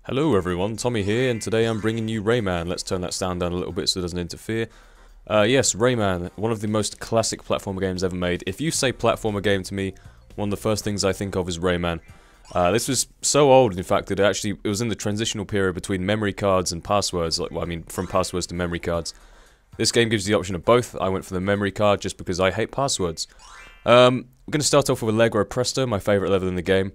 Hello everyone, Tommy here, and today I'm bringing you Rayman. Let's turn that sound down a little bit so it doesn't interfere. Yes, Rayman, one of the most classic platformer games ever made. If you say platformer game to me, one of the first things I think of is Rayman. This was so old, in fact, that it was in the transitional period between memory cards and passwords, from passwords to memory cards. This game gives you the option of both. I went for the memory card just because I hate passwords. We're going to start off with Allegro Presto, my favourite level in the game.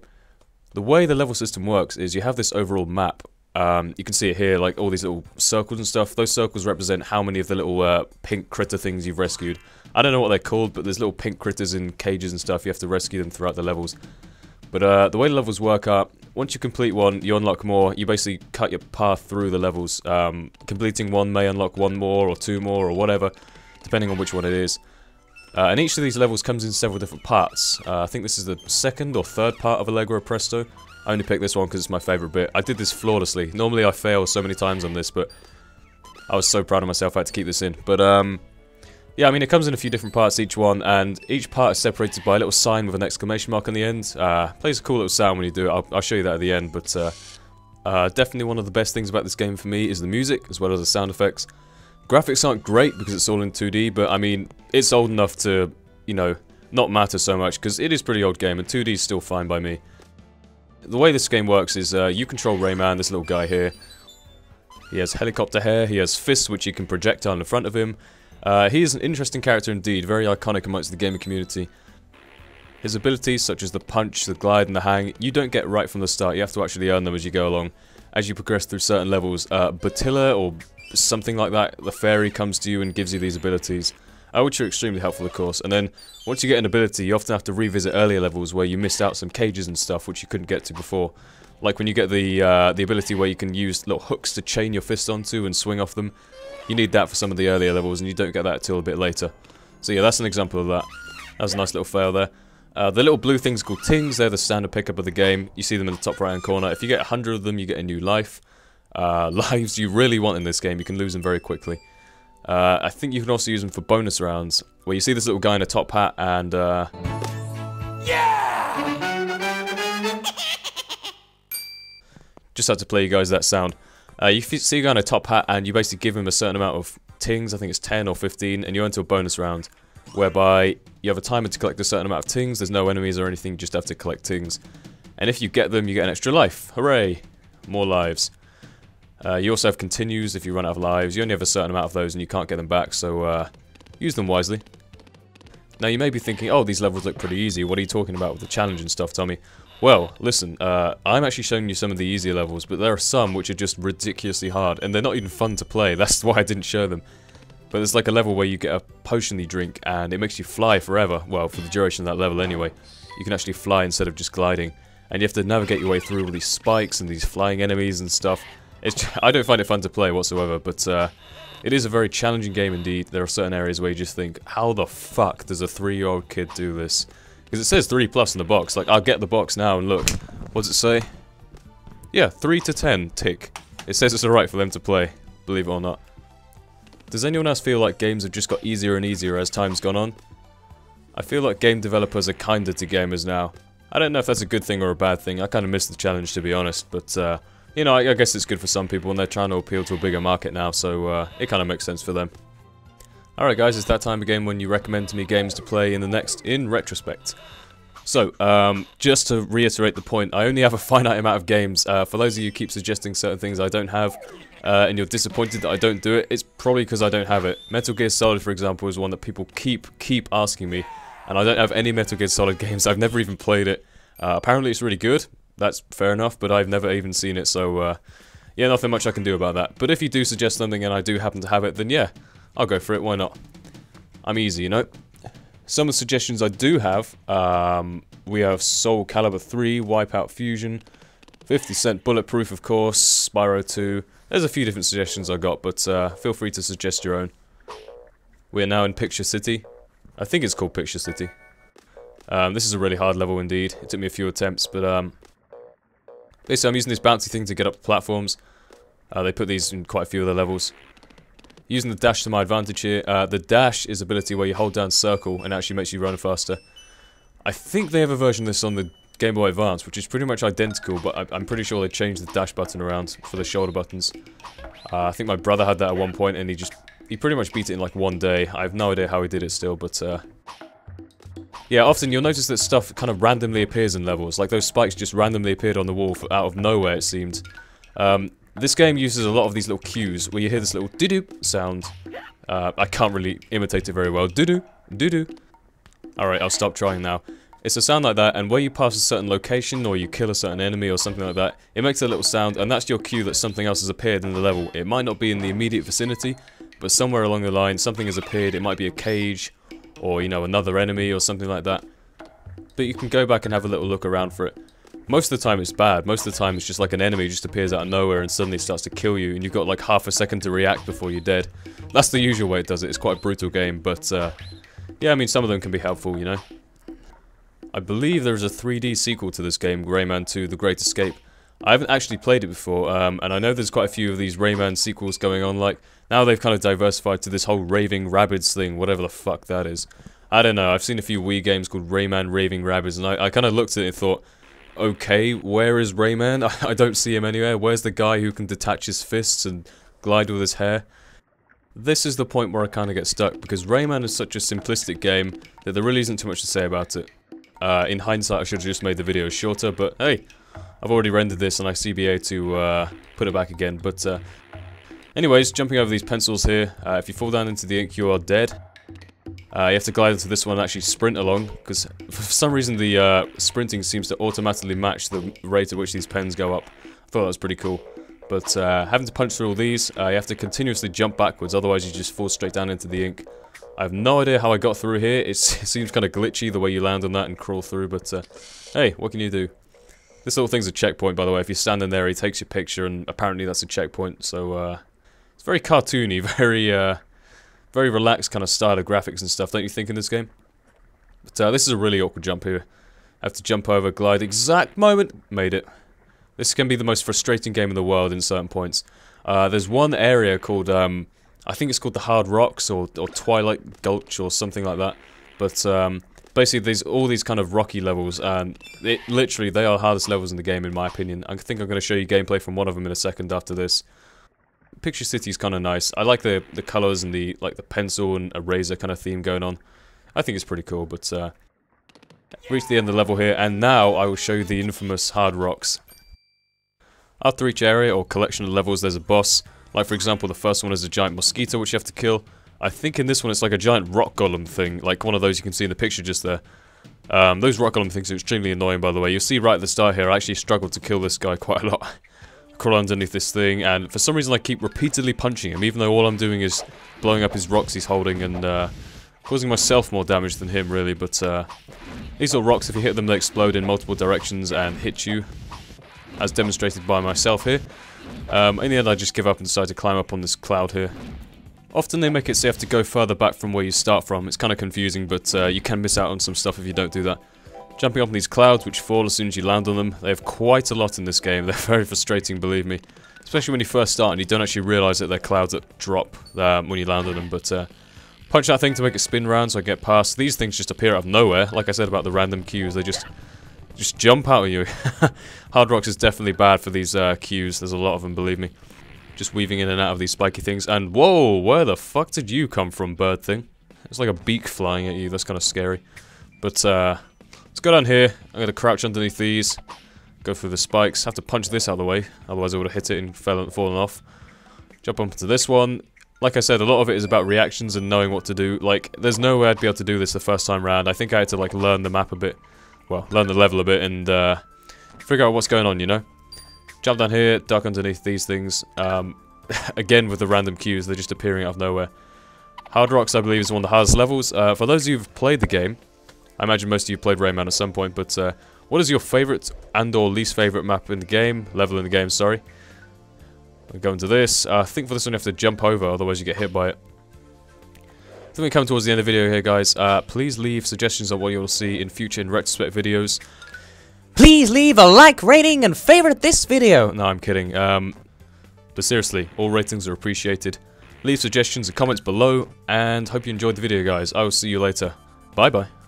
The way the level system works is you have this overall map. You can see it here, like all these little circles and stuff. Those circles represent how many of the little pink critter things you've rescued. I don't know what they're called, but there's little pink critters in cages and stuff. You have to rescue them throughout the levels. But the way the levels work are, once you complete one, you unlock more. You basically cut your path through the levels. Completing one may unlock one more, or two more, or whatever, depending on which one it is. And each of these levels comes in several different parts. I think this is the second or third part of Allegro Presto. I only picked this one because it's my favourite bit. I did this flawlessly. Normally I fail so many times on this, but I was so proud of myself I had to keep this in. But yeah, I mean, it comes in a few different parts, each one, and each part is separated by a little sign with an exclamation mark on the end. Plays a cool little sound when you do it. I'll show you that at the end, but definitely one of the best things about this game for me is the music, as well as the sound effects. Graphics aren't great because it's all in 2D, but I mean, it's old enough to, you know, not matter so much, because it is a pretty old game, and 2D is still fine by me. The way this game works is, you control Rayman, this little guy here. He has helicopter hair, he has fists which he can projectile in front of him. He is an interesting character indeed, very iconic amongst the gaming community. His abilities, such as the punch, the glide, and the hang, you don't get right from the start, you have to actually earn them as you go along. As you progress through certain levels, Batilla, or something like that, the fairy comes to you and gives you these abilities, which are extremely helpful of course. And then once you get an ability, you often have to revisit earlier levels where you missed out some cages and stuff which you couldn't get to before. Like when you get the ability where you can use little hooks to chain your fist onto and swing off them. You need that for some of the earlier levels, and you don't get that until a bit later. So yeah, that's an example of that. That was a nice little fail there. The little blue things called tings, they're the standard pickup of the game. You see them in the top right hand corner. If you get 100 of them, you get a new life. Lives you really want in this game, you can lose them very quickly. I think you can also use them for bonus rounds, where you see this little guy in a top hat and yeah! Just had to play you guys that sound. You see a guy in a top hat and you basically give him a certain amount of tings, I think it's 10 or 15, and you enter a bonus round, whereby you have a timer to collect a certain amount of tings. There's no enemies or anything, you just have to collect tings. And if you get them, you get an extra life. Hooray! More lives. You also have continues if you run out of lives. You only have a certain amount of those and you can't get them back, so use them wisely. Now you may be thinking, oh, these levels look pretty easy. What are you talking about with the challenge and stuff, Tommy? Well, listen, I'm actually showing you some of the easier levels, but there are some which are just ridiculously hard, and they're not even fun to play. That's why I didn't show them. But there's like a level where you get a potion you drink, and it makes you fly forever. Well, for the duration of that level anyway. You can actually fly instead of just gliding. And you have to navigate your way through all these spikes and these flying enemies and stuff. I don't find it fun to play whatsoever, but it is a very challenging game indeed. There are certain areas where you just think, how the fuck does a 3-year-old kid do this? Because it says 3+ in the box. Like, I'll get the box now and look. What does it say? Yeah, 3 to 10, tick. It says it's alright for them to play, believe it or not. Does anyone else feel like games have just got easier and easier as time's gone on? I feel like game developers are kinder to gamers now. I don't know if that's a good thing or a bad thing. I kind of miss the challenge, to be honest, but you know, I guess it's good for some people and they're trying to appeal to a bigger market now, so it kind of makes sense for them. Alright guys, it's that time again when you recommend to me games to play in the next in Retrospect. So, just to reiterate the point, I only have a finite amount of games. For those of you who keep suggesting certain things I don't have, and you're disappointed that I don't do it, it's probably because I don't have it. Metal Gear Solid, for example, is one that people keep asking me, and I don't have any Metal Gear Solid games. I've never even played it. Apparently it's really good. That's fair enough, but I've never even seen it, so yeah, nothing much I can do about that. But if you do suggest something and I do happen to have it, then yeah, I'll go for it, why not? I'm easy, you know? Some of the suggestions I do have, we have Soul Calibur 3, Wipeout Fusion, 50 Cent Bulletproof, of course, Spyro 2. There's a few different suggestions I got, but feel free to suggest your own. We are now in Picture City. I think it's called Picture City. This is a really hard level indeed. It took me a few attempts, but basically I'm using this bouncy thing to get up the platforms. They put these in quite a few of the levels. Using the dash to my advantage here. The dash is ability where you hold down circle and actually makes you run faster. I think they have a version of this on the Game Boy Advance, which is pretty much identical, but I'm pretty sure they changed the dash button around for the shoulder buttons. I think my brother had that at one point, and he pretty much beat it in like one day. I have no idea how he did it still, but yeah, often you'll notice that stuff kind of randomly appears in levels, like those spikes just randomly appeared on the wall out of nowhere, it seemed. This game uses a lot of these little cues, where you hear this little doo-doo sound. I can't really imitate it very well. Doo-doo, doo-doo. Alright, I'll stop trying now. It's a sound like that, and where you pass a certain location, or you kill a certain enemy, or something like that, it makes a little sound, and that's your cue that something else has appeared in the level. It might not be in the immediate vicinity, but somewhere along the line, something has appeared. It might be a cage, or, you know, another enemy, or something like that. But you can go back and have a little look around for it. Most of the time it's bad. Most of the time it's just like an enemy just appears out of nowhere and suddenly starts to kill you, and you've got like half a second to react before you're dead. That's the usual way it does it. It's quite a brutal game, but yeah, I mean, some of them can be helpful, you know. I believe there is a 3D sequel to this game, Rayman 2: The Great Escape. I haven't actually played it before, and I know there's quite a few of these Rayman sequels going on. Like, now they've kind of diversified to this whole Raving Rabbids thing, whatever the fuck that is. I don't know, I've seen a few Wii games called Rayman Raving Rabbids, and I kind of looked at it and thought, okay, where is Rayman? I don't see him anywhere. Where's the guy who can detach his fists and glide with his hair? This is the point where I kind of get stuck, because Rayman is such a simplistic game that there really isn't too much to say about it. In hindsight, I should have just made the video shorter, but hey, I've already rendered this and I CBA to put it back again. But anyways, jumping over these pencils here, if you fall down into the ink, you are dead. You have to glide into this one and actually sprint along, because for some reason the sprinting seems to automatically match the rate at which these pens go up. I thought that was pretty cool. But having to punch through all these, you have to continuously jump backwards, otherwise you just fall straight down into the ink. I have no idea how I got through here. It seems kind of glitchy the way you land on that and crawl through, but hey, what can you do? This little thing's a checkpoint, by the way. If you're standing there, he takes your picture, and apparently that's a checkpoint, so it's very cartoony, very relaxed kind of style of graphics and stuff, don't you think, in this game? But this is a really awkward jump here. I have to jump over, glide, exact moment, made it. This can be the most frustrating game in the world in certain points. There's one area called, I think it's called the Hard Rocks, or Twilight Gulch, or something like that. But basically there's all these kind of rocky levels, and literally they are the hardest levels in the game in my opinion. I think I'm going to show you gameplay from one of them in a second after this. Picture City is kind of nice. I like the colours and the pencil and eraser kind of theme going on. I think it's pretty cool, but reached the end of the level here, and now I will show you the infamous Hard Rocks. After each area or collection of levels there's a boss. Like for example, the first one is a giant mosquito which you have to kill. I think in this one it's like a giant rock golem thing, like one of those you can see in the picture just there. Those rock golem things are extremely annoying, by the way. You'll see right at the start here, I actually struggled to kill this guy quite a lot. Crawl underneath this thing, and for some reason I keep repeatedly punching him, even though all I'm doing is blowing up his rocks he's holding and causing myself more damage than him, really. But these little rocks, if you hit them, they explode in multiple directions and hit you, as demonstrated by myself here. In the end, I just give up and decide to climb up on this cloud here. Often they make it so you have to go further back from where you start from. It's kind of confusing, but you can miss out on some stuff if you don't do that. Jumping up on these clouds, which fall as soon as you land on them. They have quite a lot in this game. They're very frustrating, believe me. Especially when you first start and you don't actually realise that they're clouds that drop when you land on them. But punch that thing to make it spin round so I get past. These things just appear out of nowhere. Like I said about the random cues, they just jump out at you. Hard Rocks is definitely bad for these cues. There's a lot of them, believe me. Just weaving in and out of these spiky things. And whoa, where the fuck did you come from, bird thing? It's like a beak flying at you. That's kind of scary. But let's go down here. I'm going to crouch underneath these. Go through the spikes. Have to punch this out of the way. Otherwise I would have hit it and fallen off. Jump onto this one. Like I said, a lot of it is about reactions and knowing what to do. Like, there's no way I'd be able to do this the first time round. I think I had to, like, learn the map a bit. Well, learn the level a bit and figure out what's going on, you know? Jump down here, duck underneath these things. Again, with the random cues, they're just appearing out of nowhere. Hard Rocks, I believe, is one of the hardest levels. For those of you who've played the game, I imagine most of you played Rayman at some point, but what is your favourite and or least favourite map in the game? Level in the game, sorry. We'll go into this. I think for this one you have to jump over, otherwise you get hit by it. I think we're coming towards the end of the video here, guys. Please leave suggestions on what you will see in future Retrospect videos. Please leave a like, rating, and favorite this video. No, I'm kidding. But seriously, all ratings are appreciated. Leave suggestions and comments below, and hope you enjoyed the video, guys. I will see you later. Bye-bye.